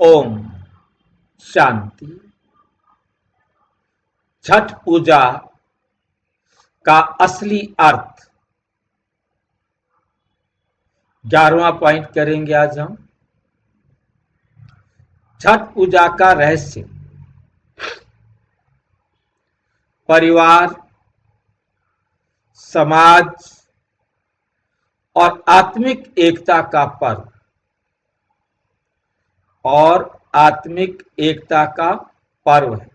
ओम शांति। छठ पूजा का असली अर्थ 11वां पॉइंट करेंगे आज हम। छठ पूजा का रहस्य परिवार, समाज और आत्मिक एकता का पर्व है।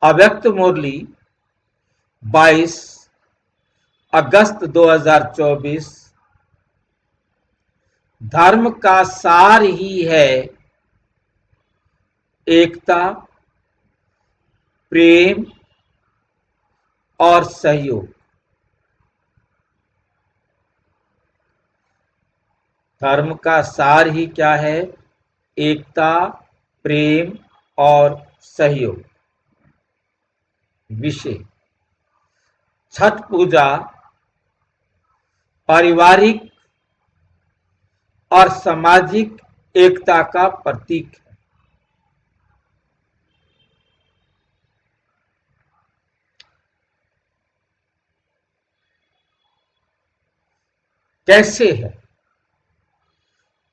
अव्यक्त मुरली 22 अगस्त 2024। धर्म का सार ही है एकता, प्रेम और सहयोग। धर्म का सार ही क्या है? एकता, प्रेम और सहयोग। विषय छठ पूजा पारिवारिक और सामाजिक एकता का प्रतीक है। कैसे है?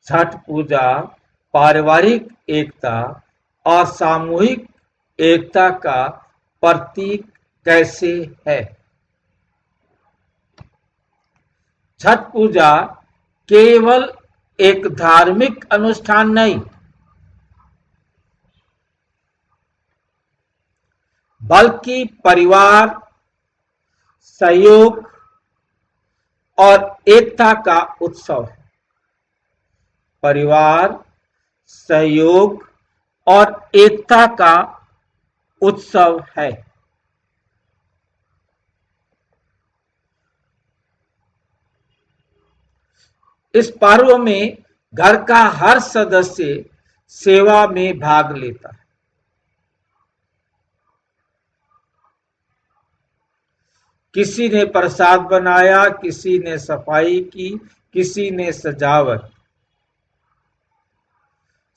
छठ पूजा पारिवारिक एकता और सामूहिक एकता का प्रतीक कैसे है? छठ पूजा केवल एक धार्मिक अनुष्ठान नहीं, बल्कि परिवार, सहयोग और एकता का उत्सव है। परिवार, सहयोग और एकता का उत्सव है। इस पर्व में घर का हर सदस्य सेवा में भाग लेता है। किसी ने प्रसाद बनाया, किसी ने सफाई की, किसी ने सजावट।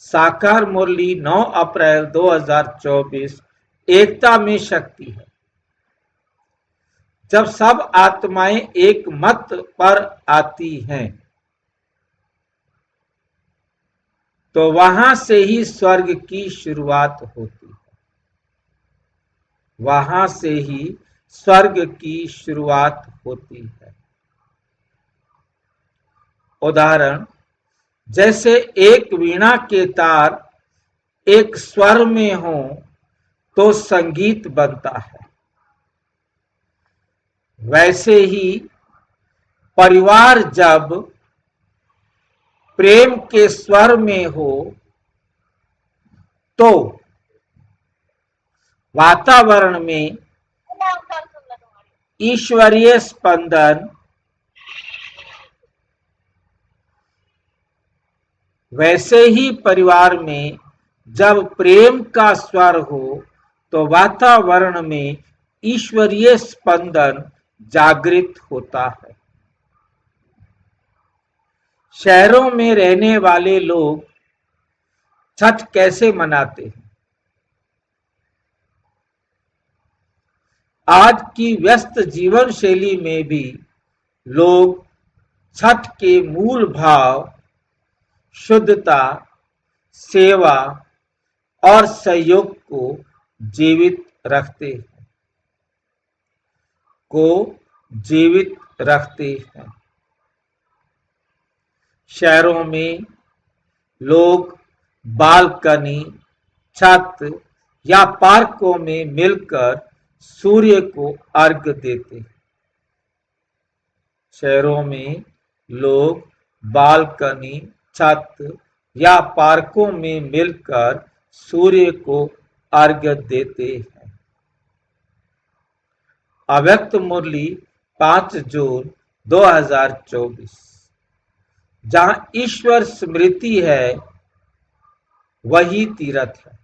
साकार मुरली 9 अप्रैल 2024। एकता में शक्ति है। जब सब आत्माएं एक मत पर आती हैं तो वहां से ही स्वर्ग की शुरुआत होती है। वहां से ही स्वर्ग की शुरुआत होती है। उदाहरण, जैसे एक वीणा के तार एक स्वर में हो तो संगीत बनता है, वैसे ही परिवार जब प्रेम के स्वर में हो तो वातावरण में ईश्वरीय स्पंदन, वैसे ही परिवार में जब प्रेम का स्वर हो तो वातावरण में ईश्वरीय स्पंदन जागृत होता है। शहरों में रहने वाले लोग छठ कैसे मनाते हैं? आज की व्यस्त जीवन शैली में भी लोग छठ के मूल भाव शुद्धता, सेवा और सहयोग को जीवित रखते हैं। शहरों में लोग बालकनी, छत या पार्कों में मिलकर सूर्य को अर्घ्य देते हैं। शहरों में लोग बालकनी, छत या पार्कों में मिलकर सूर्य को अर्घ्य देते हैं। अव्यक्त मुरली 5 जून 2024। जहां ईश्वर स्मृति है वही तीर्थ है।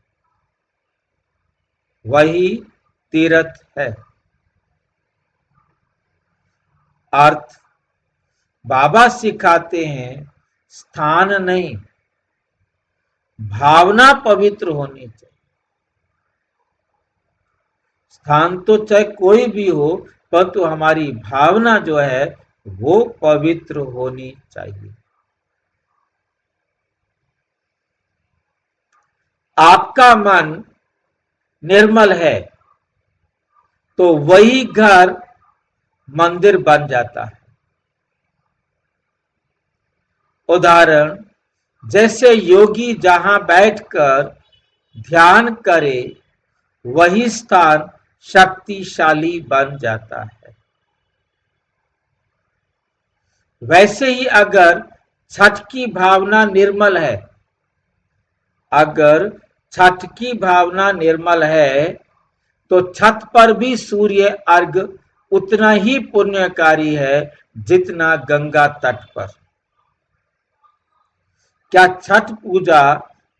वही तीर्थ है। अर्थ बाबा सिखाते हैं स्थान नहीं, भावना पवित्र होनी चाहिए। स्थान तो चाहे कोई भी हो, परंतु हमारी भावना जो है वो पवित्र होनी चाहिए। आपका मन निर्मल है तो वही घर मंदिर बन जाता है। उदाहरण, जैसे योगी जहां बैठकर ध्यान करे वही स्थान शक्तिशाली बन जाता है। वैसे ही अगर छठ की भावना निर्मल है, अगर छठ की भावना निर्मल है तो छठ पर भी सूर्य अर्घ उतना ही पुण्यकारी है जितना गंगा तट पर। क्या छठ पूजा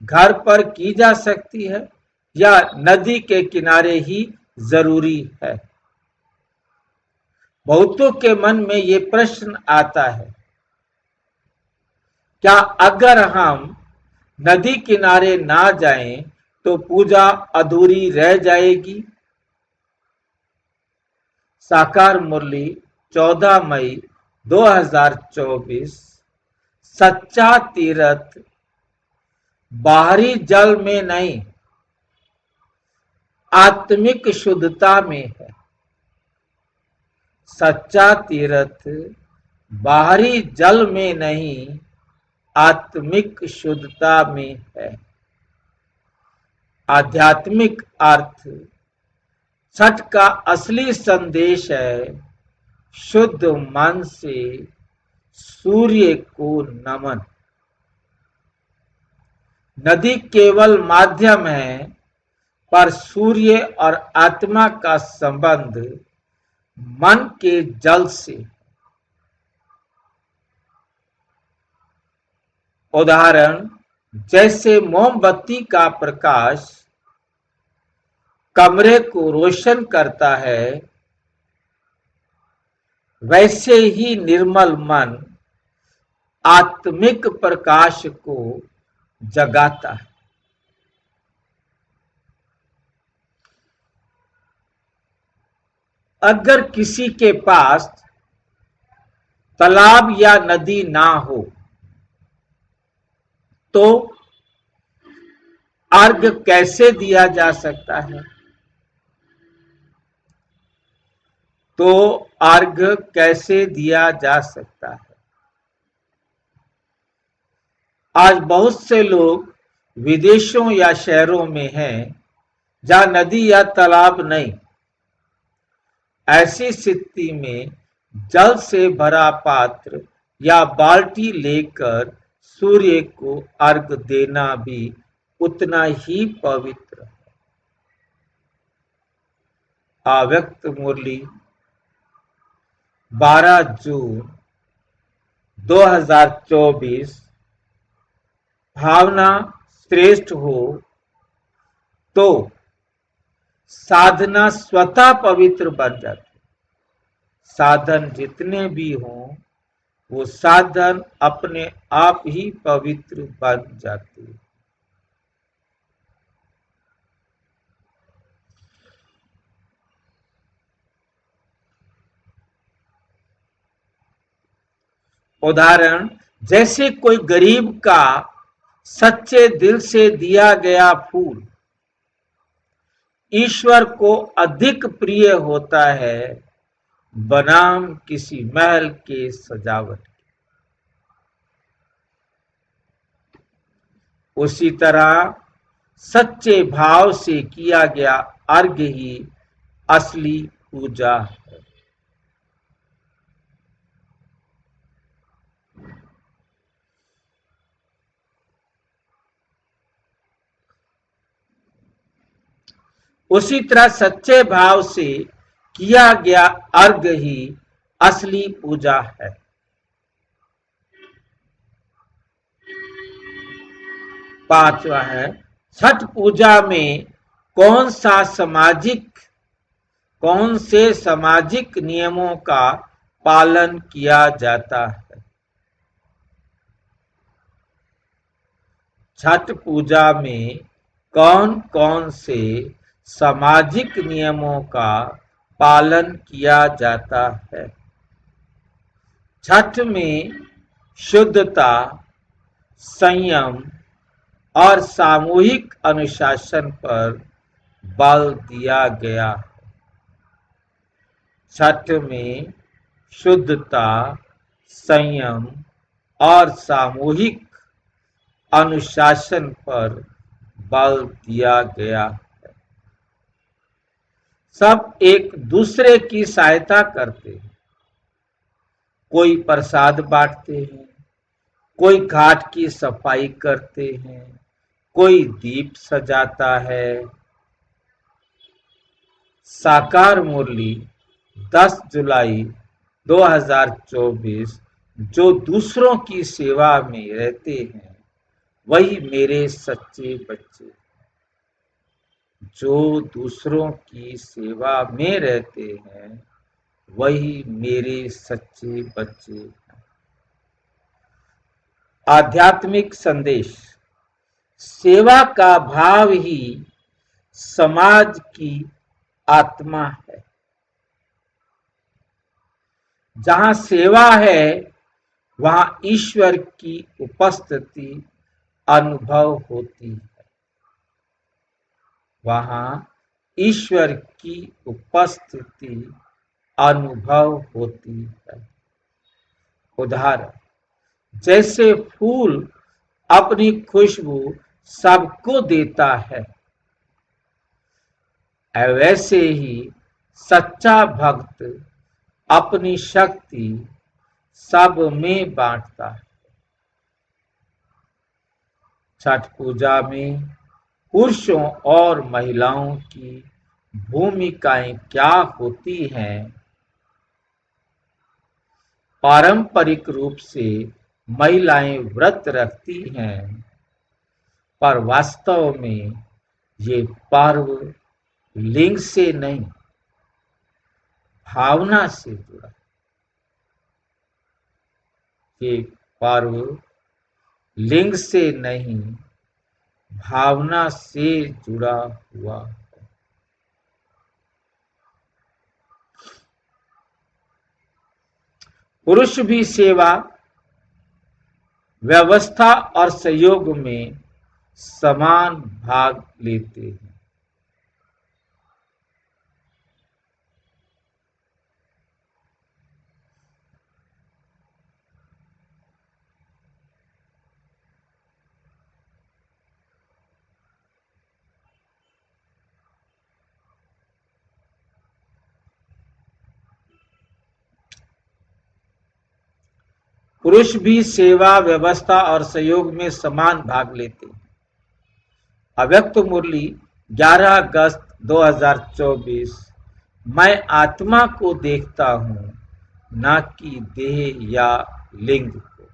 घर पर की जा सकती है या नदी के किनारे ही जरूरी है? बहुतों के मन में ये प्रश्न आता है। क्या अगर हम नदी किनारे ना जाएं तो पूजा अधूरी रह जाएगी? साकार मुरली 14 मई 2024। सच्चा तीर्थ बाहरी जल में नहीं, आत्मिक शुद्धता में है। सच्चा तीर्थ बाहरी जल में नहीं, आत्मिक शुद्धता में है। आध्यात्मिक अर्थ छठ का असली संदेश है शुद्ध मन से सूर्य को नमन। नदी केवल माध्यम है, पर सूर्य और आत्मा का संबंध मन के जल से। उदाहरण, जैसे मोमबत्ती का प्रकाश कमरे को रोशन करता है, वैसे ही निर्मल मन आत्मिक प्रकाश को जगाता है। अगर किसी के पास तालाब या नदी ना हो तो अर्घ कैसे दिया जा सकता है? तो अर्घ कैसे दिया जा सकता है? आज बहुत से लोग विदेशों या शहरों में हैं जहां नदी या तालाब नहीं। ऐसी स्थिति में जल से भरा पात्र या बाल्टी लेकर सूर्य को अर्घ देना भी उतना ही पवित्र है। अव्यक्त मुरली 12 जून 2024। भावना श्रेष्ठ हो तो साधना स्वतः पवित्र बन जाती। साधन जितने भी हों वो साधन अपने आप ही पवित्र बन जाते। उदाहरण, जैसे कोई गरीब का सच्चे दिल से दिया गया फूल ईश्वर को अधिक प्रिय होता है बनाम किसी महल के सजावट। उसी तरह सच्चे भाव से किया गया अर्घ ही असली पूजा है। उसी तरह सच्चे भाव से किया गया अर्घ ही असली पूजा है। पांचवा है, छठ पूजा में कौन से सामाजिक नियमों का पालन किया जाता है। छठ पूजा में कौन कौन से सामाजिक नियमों का पालन किया जाता है? छठ में शुद्धता, संयम और सामूहिक अनुशासन पर बल दिया गया। छठ में शुद्धता, संयम और सामूहिक अनुशासन पर बल दिया गया। सब एक दूसरे की सहायता करते हैं। कोई प्रसाद बांटते हैं, कोई घाट की सफाई करते हैं, कोई दीप सजाता है। साकार मुरली 10 जुलाई 2024। जो दूसरों की सेवा में रहते हैं वही मेरे सच्चे बच्चे। जो दूसरों की सेवा में रहते हैं वही मेरे सच्चे बच्चे। आध्यात्मिक संदेश। सेवा का भाव ही समाज की आत्मा है। जहां सेवा है वहां ईश्वर की उपस्थिति अनुभव होती है। वहां ईश्वर की उपस्थिति अनुभव होती है। उदाहरण, जैसे फूल अपनी खुशबू सबको देता है, वैसे ही सच्चा भक्त अपनी शक्ति सब में बांटता है। छठ पूजा में पुरुषों और महिलाओं की भूमिकाएं क्या होती हैं? पारंपरिक रूप से महिलाएं व्रत रखती हैं, पर वास्तव में ये पर्व लिंग से नहीं, भावना से जुड़ा। ये पर्व लिंग से नहीं, भावना से जुड़ा हुआ है। पुरुष भी सेवा, व्यवस्था और सहयोग में समान भाग लेते हैं। पुरुष भी सेवा, व्यवस्था और सहयोग में समान भाग लेते हैं। अव्यक्त मुरली 11 अगस्त 2024। मैं आत्मा को देखता हूं, न कि देह या लिंग को।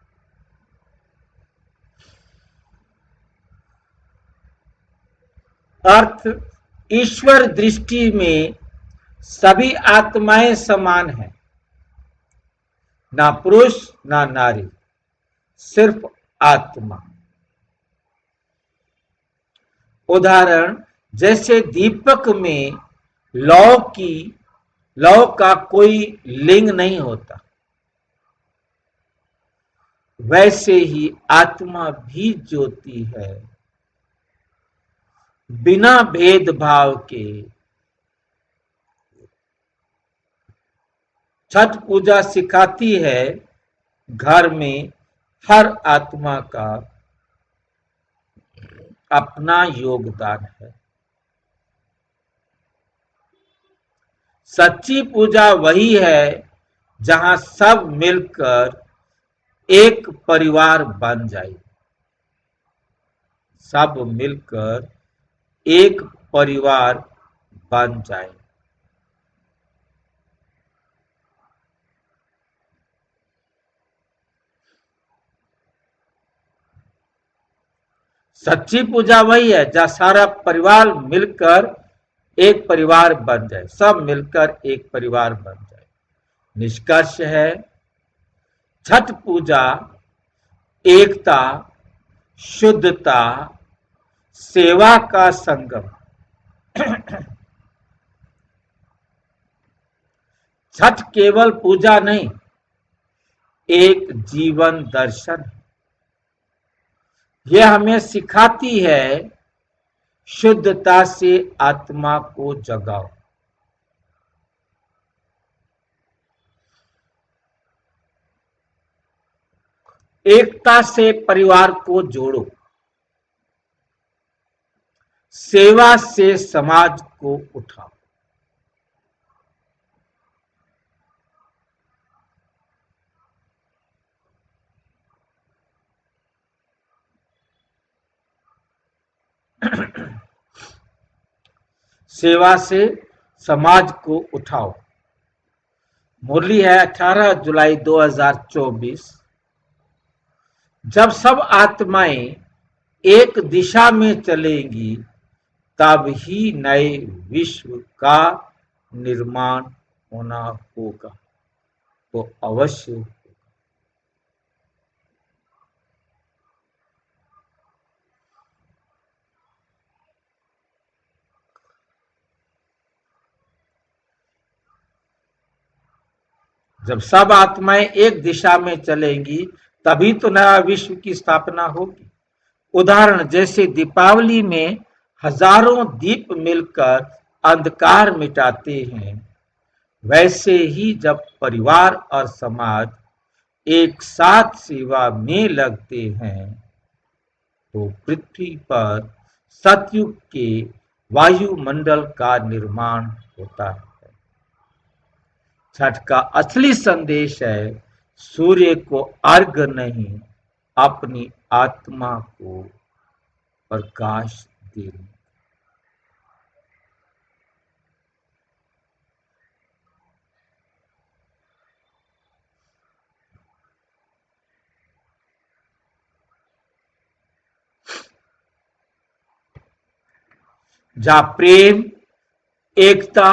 अर्थ, ईश्वर दृष्टि में सभी आत्माएं समान हैं। ना पुरुष ना नारी, सिर्फ आत्मा। उदाहरण, जैसे दीपक में लौ का कोई लिंग नहीं होता, वैसे ही आत्मा भी ज्योति है, बिना भेदभाव के। छठ पूजा सिखाती है घर में हर आत्मा का अपना योगदान है। सच्ची पूजा वही है जहां सब मिलकर एक परिवार बन जाए। सब मिलकर एक परिवार बन जाए। सच्ची पूजा वही है जहां सारा परिवार मिलकर एक परिवार बन जाए। सब मिलकर एक परिवार बन जाए। निष्कर्ष है, छठ पूजा एकता, शुद्धता, सेवा का संगम। छठ केवल पूजा नहीं, एक जीवन दर्शन। यह हमें सिखाती है, शुद्धता से आत्मा को जगाओ, एकता से परिवार को जोड़ो, सेवा से समाज को उठाओ। सेवा से समाज को उठाओ। मुरली है 18 जुलाई 2024। जब सब आत्माएं एक दिशा में चलेंगी, तब ही नए विश्व का निर्माण होना होगा। तो अवश्य। जब सब आत्माएं एक दिशा में चलेंगी, तभी तो नया विश्व की स्थापना होगी। उदाहरण जैसे दीपावली में हजारों दीप मिलकर अंधकार मिटाते हैं, वैसे ही जब परिवार और समाज एक साथ सेवा में लगते हैं, तो पृथ्वी पर सतयुग के वायुमंडल का निर्माण होता है। छठ का असली संदेश है, सूर्य को अर्घ नहीं, अपनी आत्मा को प्रकाश देने। जहां प्रेम, एकता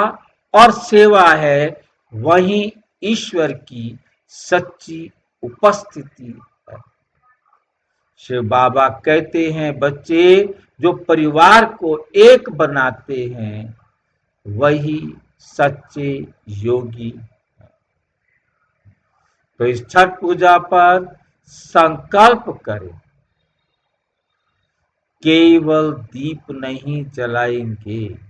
और सेवा है, वहीं ईश्वर की सच्ची उपस्थिति है। शिव बाबा कहते हैं, बच्चे जो परिवार को एक बनाते हैं, वही सच्चे योगी। तो इस छठ पूजा पर संकल्प करें, केवल दीप नहीं जलाएंगे,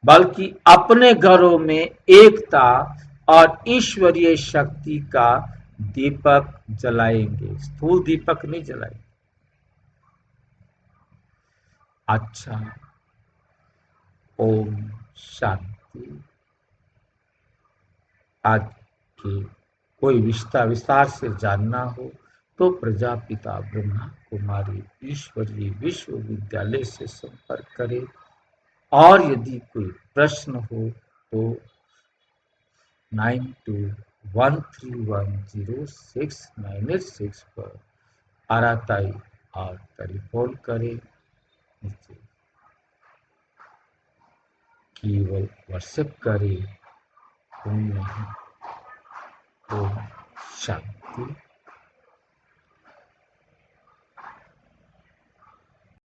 बल्कि अपने घरों में एकता और ईश्वरीय शक्ति का दीपक जलाएंगे। स्थूल दीपक नहीं जलाएंगे। अच्छा, ओम शांति। आज की कोई विस्तार से जानना हो तो प्रजापिता ब्रह्मा कुमारी ईश्वरीय विश्वविद्यालय से संपर्क करें। और यदि कोई प्रश्न हो तो 9213106986 पर आराताई और टेलीफोन करें। केवल व्हाट्सएप करें, फोन नहीं। ओम शांति।